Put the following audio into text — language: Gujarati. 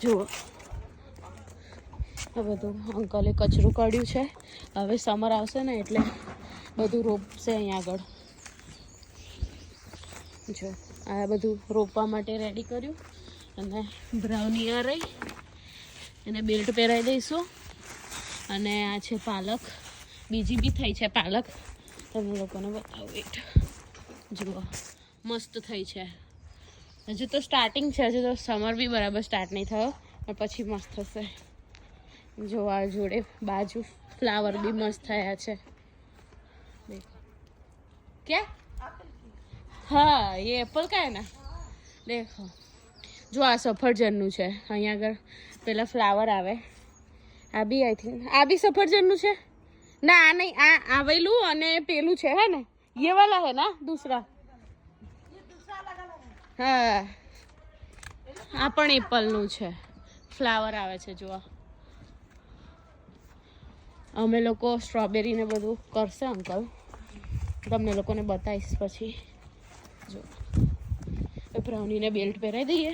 જુઓ આ બધું અંકલે કચરું કાઢ્યું છે. હવે સમર આવશે ને એટલે બધું રોપશે અહીંયા આગળ. જો આ બધું રોપવા માટે રેડી કર્યું. અને બ્રાઉની આ રહી, એને બેલ્ટ પહેરાવી દઈશું. અને આ છે પાલક, બીજી બી થઈ છે પાલક, તમને લોકોને બતાવું. વેટ, જુઓ મસ્ત થઈ છે. હજુ તો સ્ટાર્ટિંગ છે, હજુ તો સમર બી બરાબર સ્ટાર્ટ નહીં થયો, પણ પછી મસ્ત થશે. જો આ જોડે બાજુ ફ્લાવર બી મસ્ત થયા છે. દેખો क्या, हाँ ये एप्पल का है ना. देखो જો આ સફરજનનું છે. અહીંયા આગળ પેલા ફ્લાવર આવે. આ બી આઈ થિંક આ બી સફરજનનું છે. ના આ નહીં, આ આવેલું અને પેલું છે હે ને, ये वाला है ना दूसरा. હા આ પણ એપલનું છે. ફ્લાવર આવે છે. જો અમે લોકો સ્ટ્રોબેરી ને બધું કરશે અંકલ, તમને લોકોને બતાવીશ પછી. જો બ્રાઉનીને બેલ્ટ પહેરાવી દઈએ.